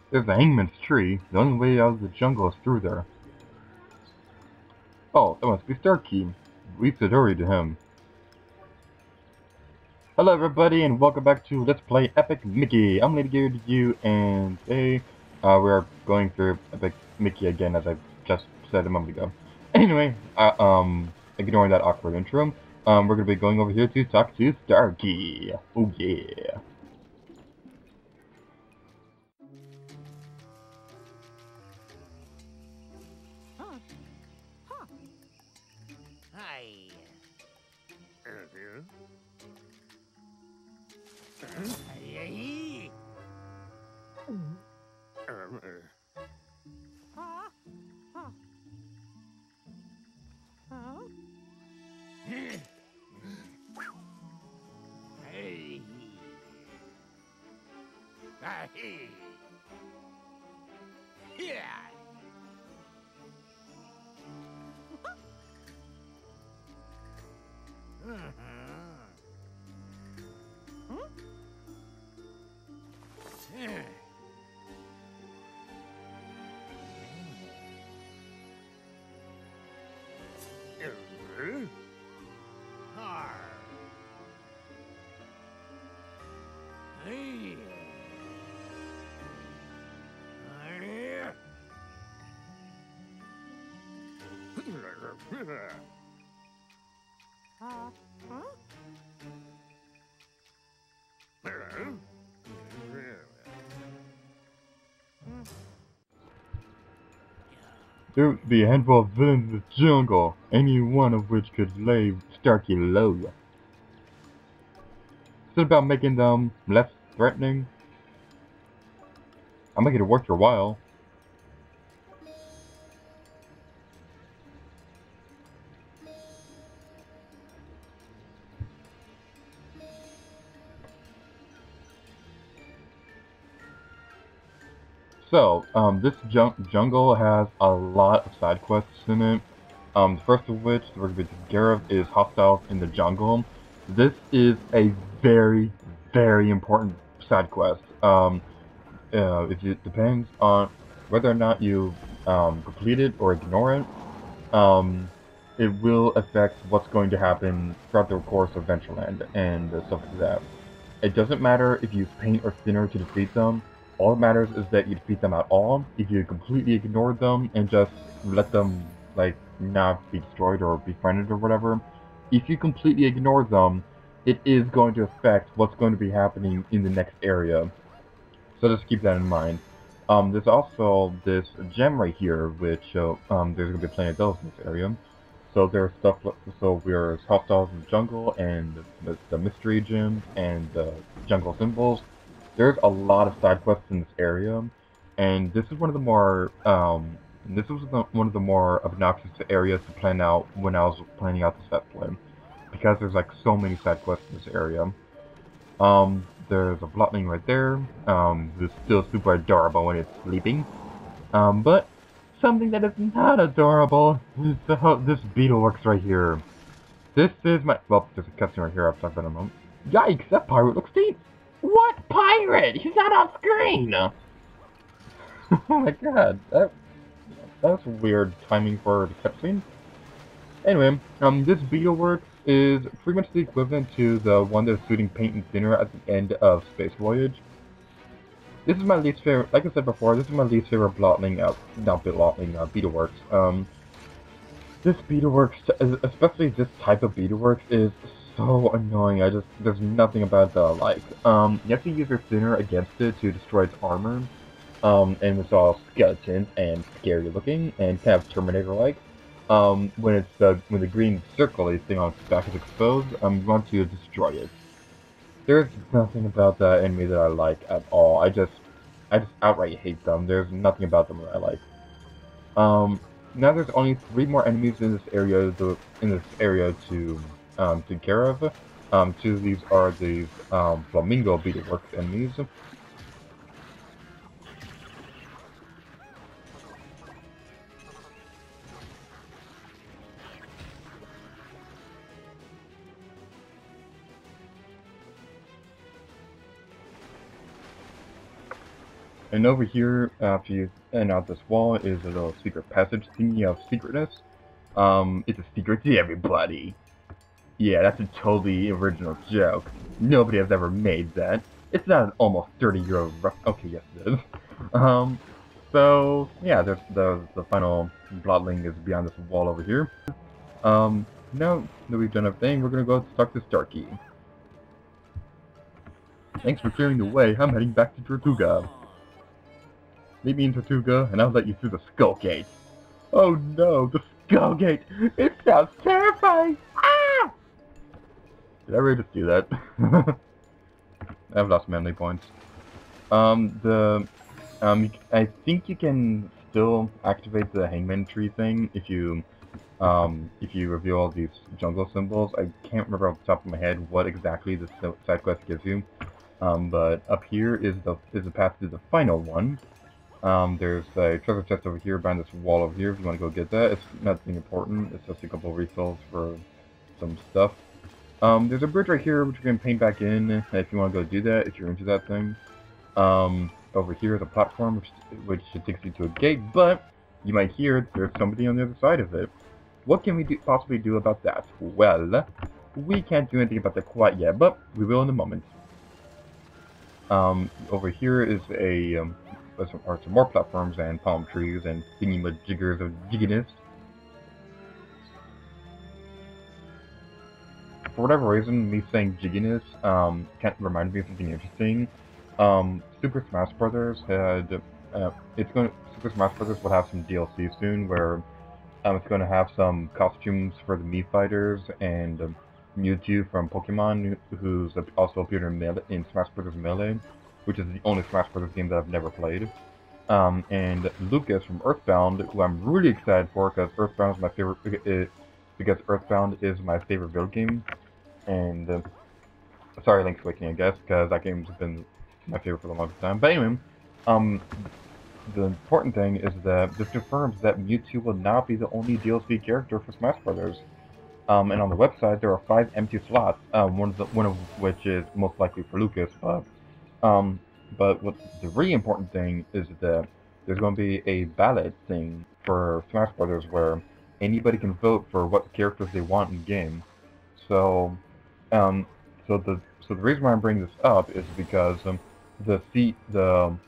There's a hangman's tree. The only way out of the jungle is through there. Oh, that must be Starkey. We should hurry to him. Hello everybody and welcome back to Let's Play Epic Mickey. I'm Lady Gear to you and today we're going through Epic Mickey again as I just said a moment ago. Anyway, ignoring that awkward intro, we're going to be going over here to talk to Starkey. Oh yeah. Hi. Hey. Huh? Huh? Huh? Hey. Hey. Yeah. Huh? Hey. Huh? There would be a handful of villains in the jungle, any one of which could lay Starkey low. Is it about making them less threatening? I'll make it worth your while. So, this jungle has a lot of side quests in it. The first of which we're going to be taking care of is Hostiles in the Jungle. This is a very, very important side quest. It depends on whether or not you complete it or ignore it. It will affect what's going to happen throughout the course of Ventureland and stuff like that. It doesn't matter if you use paint or thinner to defeat them. All that matters is that you defeat them at all. If you completely ignore them and just let them, like, not be destroyed or befriended or whatever, if you completely ignore them, it is going to affect what's going to be happening in the next area. So just keep that in mind. There's also this gem right here, which there's gonna be plenty of those in this area. So there's stuff. So there's hostiles in the jungle and the mystery gem and the jungle symbols. There's a lot of side quests in this area, and this is one of the more one of the more obnoxious areas to plan out when I was planning out this set play, because there's like so many side quests in this area. There's a Blotling right there. It's still super adorable when it's sleeping. But something that is not adorable is how this beetle works right here. This is my... Well, there's a cutscene right here. I'll talk about in a moment. Yikes, that pirate looks deep. What pirate? He's not on screen! Oh my god, that's weird timing for the cutscene. Anyway, this beetleworks is pretty much the equivalent to the one that's shooting paint and thinner at the end of Space Voyage. This is my least favorite, like I said before, this is my least favorite Blotling, not Blotling, Beetleworks. This Beetleworks, especially this type of Beetleworks, is so annoying. There's nothing about it that I like. You have to use your thinner against it to destroy its armor. And it's all skeletons and scary looking and kind of Terminator-like. When the green circle thing on its back is exposed, you want to destroy it. There's nothing about that enemy that I like at all. I just outright hate them. There's nothing about them that I like. Now there's only 3 more enemies in this area. To take care of. Two of these are these flamingo beetleworks enemies. And over here, after you end out this wall, is a little secret passage thingy of secretness. It's a secret to everybody. Yeah, that's a totally original joke. Nobody has ever made that. It's not an almost 30-year-old okay, yes it is. Um, so, yeah, there's the final blottling is beyond this wall over here. Now that we've done everything, we're gonna go talk to Starkey. Thanks for clearing the way. I'm heading back to Tortuga. Meet me in Tortuga, and I'll let you through the Skull Gate. Oh no, the Skull Gate! It sounds terrifying! Ah! Did I really just do that? I've lost memory points. I think you can still activate the Hangman Tree thing if you reveal all these jungle symbols. I can't remember off the top of my head what exactly the side quest gives you. But up here is the path to the final one. There's a treasure chest over here behind this wall over here if you want to go get that. It's nothing important. It's just a couple of refills for some stuff. There's a bridge right here which you can paint back in if you want to go do that, if you're into that thing. Over here is a platform which takes you to a gate, but you might hear there's somebody on the other side of it. What can we possibly do about that? Well, we can't do anything about that quite yet, but we will in a moment. Over here is some more platforms and palm trees and thingy-majiggers of jigginess. For whatever reason, me saying jigginess can't remind me of something interesting. Super Smash Brothers had Super Smash Brothers will have some DLC soon where it's going to have some costumes for the Mii fighters and Mewtwo from Pokemon, who's also appeared in Smash Brothers Melee, which is the only Smash Brothers game that I've never played. And Lucas from Earthbound, who I'm really excited for because Earthbound is my favorite. Because Earthbound is my favorite video game, and sorry, Link's Awakening, I guess, because that game's been my favorite for the longest time. But anyway, um, the important thing is that this confirms that Mewtwo will not be the only DLC character for Smash Brothers. And on the website there are 5 empty slots, one of which is most likely for Lucas. Um, but what the really important thing is that there's going to be a ballot thing for Smash Brothers where anybody can vote for what characters they want in game. So, um, so the reason why I'm bringing this up is because the seat the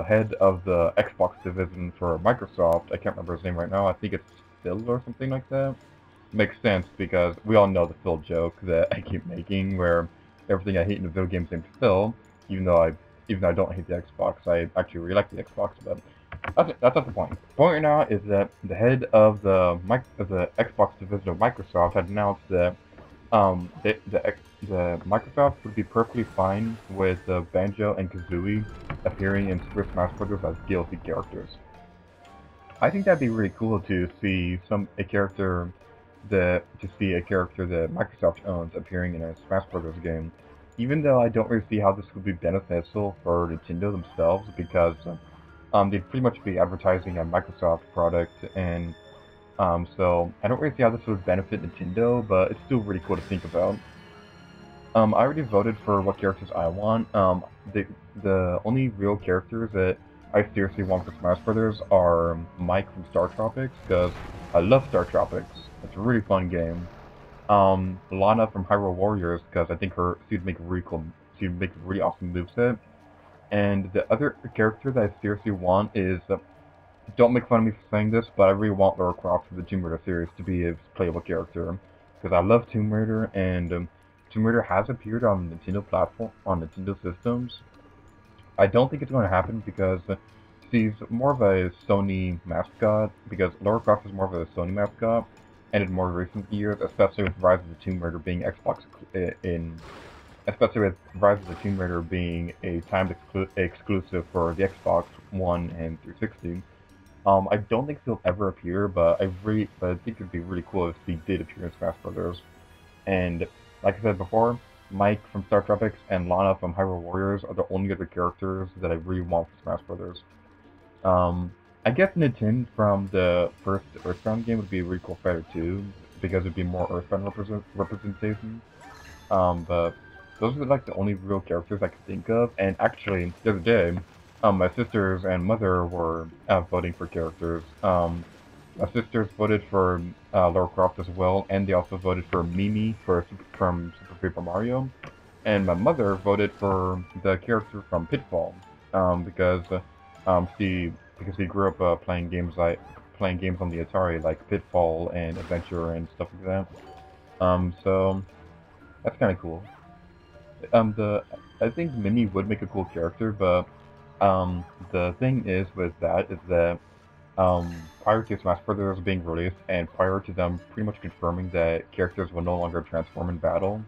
head of the Xbox division for Microsoft, I can't remember his name right now. I think it's Phil or something like that. Makes sense because we all know the Phil joke that I keep making, where everything I hate in the video games named Phil, even though I don't hate the Xbox, I actually really like the Xbox. But that's not the point. The point right now is that the head of the Xbox division of Microsoft had announced that the Microsoft would be perfectly fine with Banjo and Kazooie appearing in Super Smash Bros. As DLC characters. I think that'd be really cool to see a character that Microsoft owns appearing in a Smash Bros. Game. Even though I don't really see how this would be beneficial for Nintendo themselves, because they'd pretty much be advertising a Microsoft product, and so I don't really see how this would benefit Nintendo, but it's still really cool to think about. I already voted for what characters I want. The only real characters that I seriously want for Smash Brothers are Mike from Star Tropics, because I love Star Tropics. It's a really fun game. Lana from Hyrule Warriors, because I think she'd make a really awesome moveset. And the other character that I seriously want is, don't make fun of me for saying this, but I really want Lara Croft from the Tomb Raider series to be a playable character, because I love Tomb Raider, and Tomb Raider has appeared on Nintendo Nintendo systems. I don't think it's going to happen because she's more of a Sony mascot, because Lara Croft is more of a Sony mascot, and in more recent years, especially with Rise of the Tomb Raider being especially with Rise of the Tomb Raider being a timed exclusive for the Xbox One and 360. I don't think she'll ever appear, but I think it'd be really cool if she did appear in Smash Brothers. And like I said before, Mike from Star Tropics and Lana from Hyrule Warriors are the only other characters that I really want for Smash Brothers. I guess Nintendo from the first Earthbound game would be a really cool fighter too, because it'd be more Earthbound representation. But those are like the only real characters I can think of. And actually, the other day, My sisters and mother were voting for characters. My sisters voted for Lara Croft as well, and they also voted for Mimi from Super Paper Mario. And my mother voted for the character from Pitfall, because she grew up playing games on the Atari like Pitfall and Adventure and stuff like that. So that's kind of cool. The I think Mimi would make a cool character, but the thing is with that is that prior to Smash Brothers being released and prior to them pretty much confirming that characters will no longer transform in battle,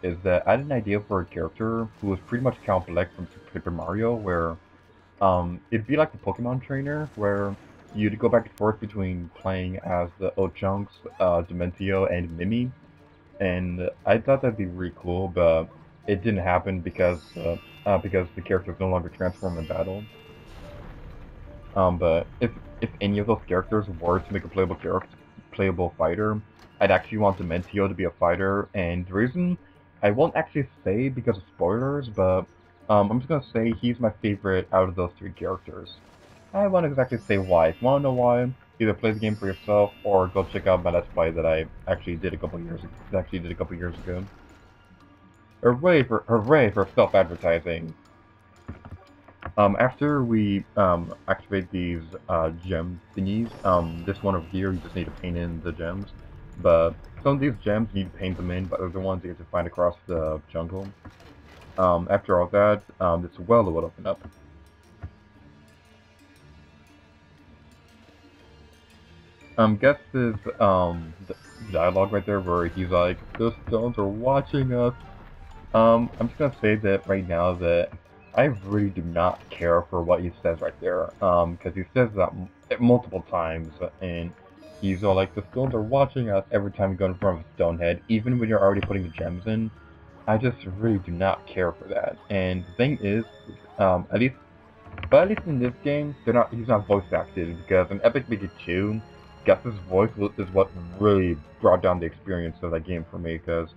is that I had an idea for a character who was pretty much Count Black from Super Mario, where it'd be like the Pokemon trainer, where you'd go back and forth between playing as the Ochunks, Dementio, and Mimi, and I thought that'd be really cool, but it didn't happen because the characters no longer transform in battle. But if any of those characters were to make a playable fighter, I'd actually want Dementio to be a fighter, and the reason I won't actually say because of spoilers, but I'm just gonna say he's my favorite out of those three characters. I won't exactly say why. If you wanna know why, either play the game for yourself or go check out my Let's Play that I actually did a couple years ago. Hooray for self-advertising. After we activate these gem thingies, this one over here, you just need to paint in the gems. But some of these gems you need to paint them in, but other ones you have to find across the jungle. After all that, this well will open up. Guess this dialogue right there where he's like, "The stones are watching us." I'm just gonna say that right now that I really do not care for what he says right there. Because he says that multiple times, and he's all like, "The stones are watching us" every time you go in front of a stone head, even when you're already putting the gems in. I just really do not care for that. And the thing is, at least, but at least in this game, he's not voice acted, because in Epic Pikachu, Gus's voice is what really brought down the experience of that game for me, because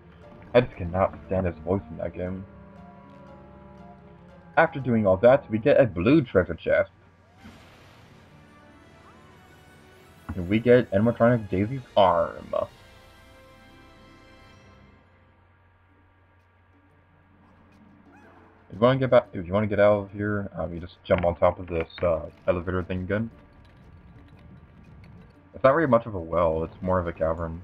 I just cannot stand his voice in that game. After doing all that, we get a blue treasure chest. And we get animatronic Daisy's arm. If you want to get out of here, you just jump on top of this elevator thing again. It's not really much of a well, it's more of a cavern.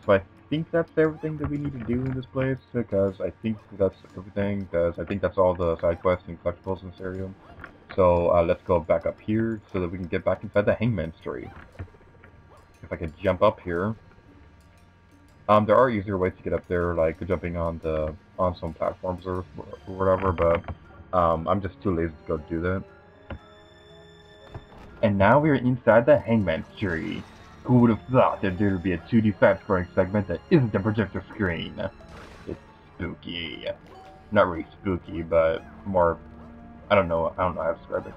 So I think that's everything that we need to do in this place, because I think that's everything, because I think that's all the side quests and collectibles in this area. So let's go back up here so that we can get back inside the Hangman's Tree. If I could jump up here. There are easier ways to get up there, like jumping on some platforms or whatever, but I'm just too lazy to go do that. And now we're inside the Hangman's Tree. Who would have thought that there would be a 2D side-scrolling segment that isn't a projector screen? It's spooky. Not really spooky, but more, I don't know how to describe it.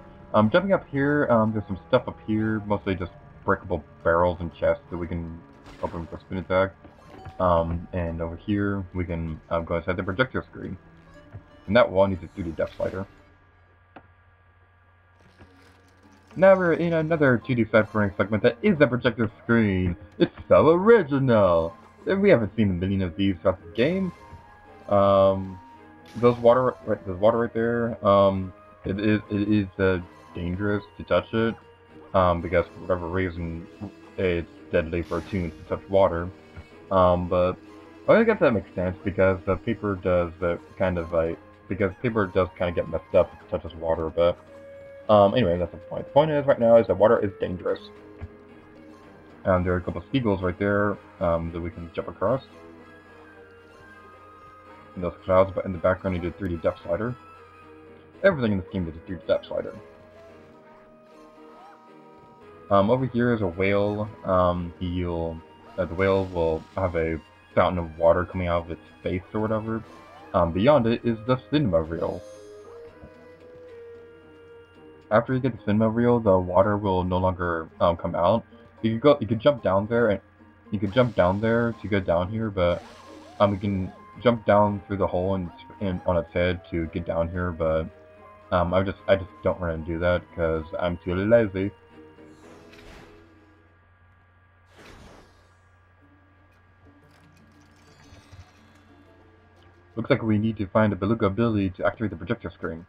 Jumping up here, there's some stuff up here, mostly just breakable barrels and chests that we can open with a spin attack. And over here, we can go inside the projector screen. And that wall needs a 2D depth slider. Now we're in another 2D side-scrolling segment that is the projector screen. It's so original! We haven't seen a million of these throughout the game. There's water right there. It is dangerous to touch it, because for whatever reason, it's deadly for toons to touch water. But I guess that makes sense because the paper does paper does kind of get messed up if it touches water. But anyway, that's the point. The point is right now is that water is dangerous. There are a couple of seagulls right there that we can jump across. And those clouds, but in the background you do a 3D depth slider. Everything in this game is a 3D depth slider. Over here is a whale. The whale will have a fountain of water coming out of its face or whatever. Beyond it is the cinema reel. After you get the cinema reel, the water will no longer come out. You could jump down there to get down here, but jump down through the hole on its head to get down here, but I just don't want to do that because I'm too lazy. Looks like we need to find a beluga ability to activate the projector screen.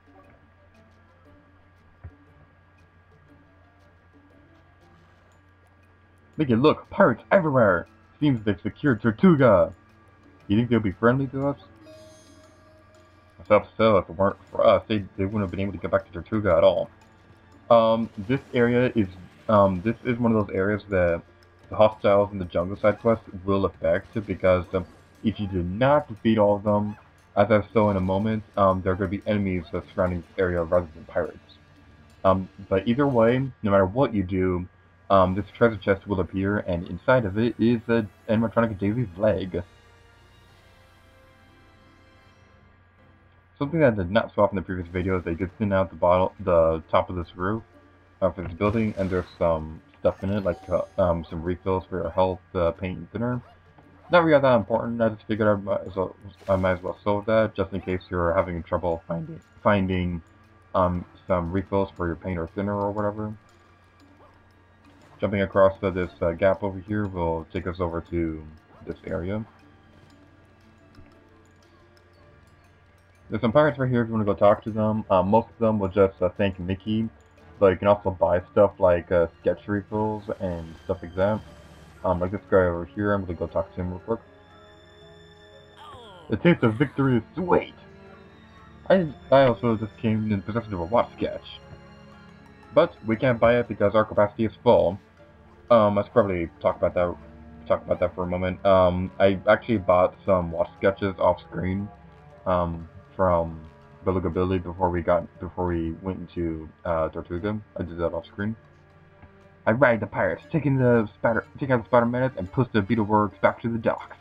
Make it look, pirates everywhere! Seems they've secured Tortuga! You think they'll be friendly to us? I thought so. If it weren't for us, they wouldn't have been able to get back to Tortuga at all. This area is this is one of those areas that the hostiles in the jungle side quest will affect because if you do not defeat all of them, as I saw in a moment, there are going to be enemies surrounding this area rather than pirates. But either way, no matter what you do, this treasure chest will appear, and inside of it is an animatronic Daisy's leg. Something that I did not show off in the previous video is that you can thin out the top of this roof for this building, and there's some stuff in it, like some refills for your health, paint, and thinner. Not really that important. I just figured I might as well show that just in case you're having trouble finding some refills for your paint or thinner or whatever. Jumping across this gap over here will take us over to this area. There's some pirates right here if you want to go talk to them. Most of them will just thank Mickey, but you can also buy stuff like sketch refills and stuff like that. Like this guy over here, I'm going to go talk to him real quick. The taste of victory is sweet! I also just came in possession of a watch sketch. But we can't buy it because our capacity is full. Let's probably talk about that for a moment. I actually bought some watch sketches off screen from Beluga Billy before we went into Tortuga. I did that off screen. I ride the pirates, taking out the spider menace and push the beetleworks back to the docks.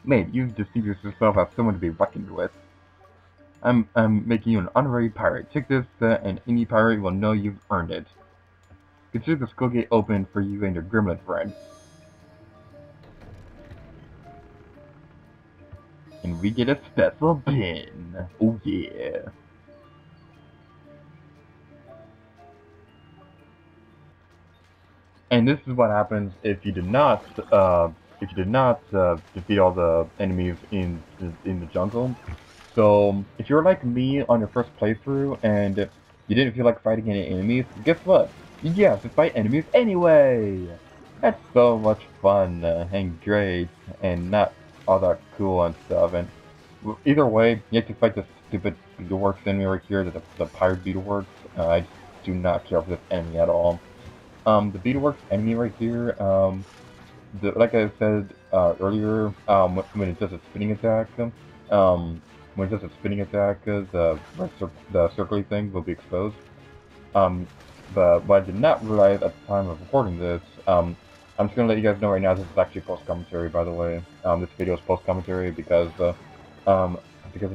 Mate, you've distinguished yourself as someone to be reckoned with. I'm making you an honorary pirate. Take this, and any pirate will know you've earned it. Consider the skull gate open for you and your gremlin friend. And we get a special pin. Oh yeah. And this is what happens if you did not defeat all the enemies in the jungle. So if you're like me on your first playthrough and you didn't feel like fighting any enemies, guess what? You have to fight enemies anyway! That's so much fun and great and not all that cool and stuff. And either way, you have to fight this stupid beetleworks enemy right here, the pirate beetleworks. I just do not care for this enemy at all. The beetleworks enemy right here, like I said earlier, when it does a spinning attack, when it does a spinning attack, the circly thing will be exposed. But what I did not realize at the time of recording this, I'm just gonna let you guys know right now. This is actually post commentary, by the way. This video is post commentary because the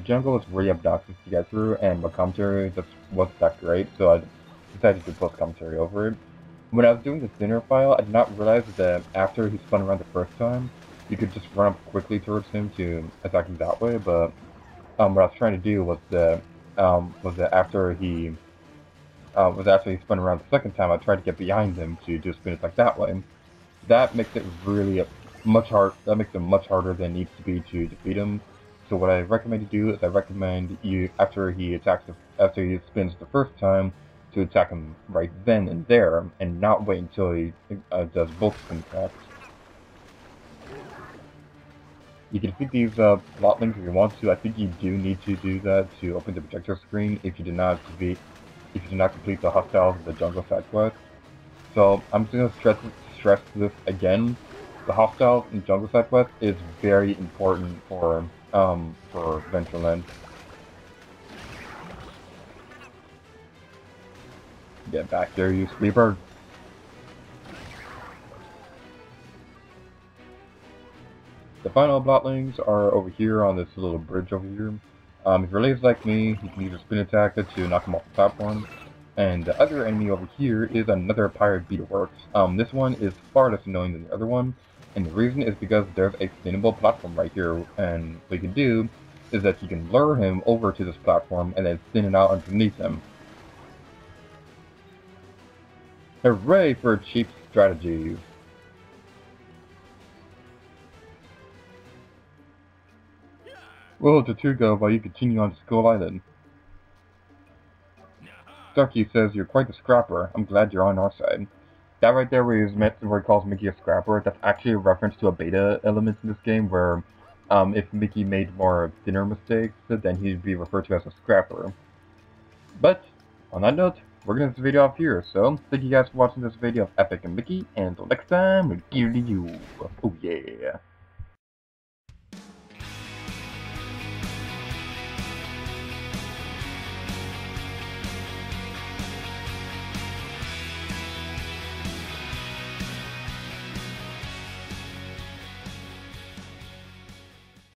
jungle is really obnoxious to get through, and my commentary just wasn't that great, so I decided to do post commentary over it. When I was doing the thinner file, I did not realize that after he spun around the first time, you could just run up quickly towards him to attack him that way. But what I was trying to do was that after he spun around the second time, I tried to get behind him to do a spin attack that way. That makes it really much hard. That makes it much harder than it needs to be to defeat him. So what I recommend you do is I recommend you after he spins the first time, to attack him right then and there, and not wait until he does both spin attacks. You can defeat these lotlings if you want to. I think you do need to do that to open the projector screen if you do not complete the hostiles of the jungle side quest. So I'm just gonna stress this again. The hostiles in jungle side quest is very important for Ventureland. Get back there, you sleeper. The final blotlings are over here on this little bridge over here. If you're lazy like me, you can use a spin attack to knock them off the platform. And the other enemy over here is another pirate beetleworks. This one is far less annoying than the other one, And the reason is because there's a spinable platform right here, and what you can do is that you can lure him over to this platform and then spin it out underneath him. Hooray for cheap strategies! Well, Tortuga, while you continue on to Skull Island. Starkey says you're quite the scrapper. I'm glad you're on our side. That right there where he calls Mickey a scrapper, that's actually a reference to a beta element in this game where if Mickey made more thinner mistakes, then he'd be referred to as a scrapper. But, on that note, we're going to end this video off here, so thank you guys for watching this video of Epic and Mickey, and until next time, we'll see you. Oh yeah.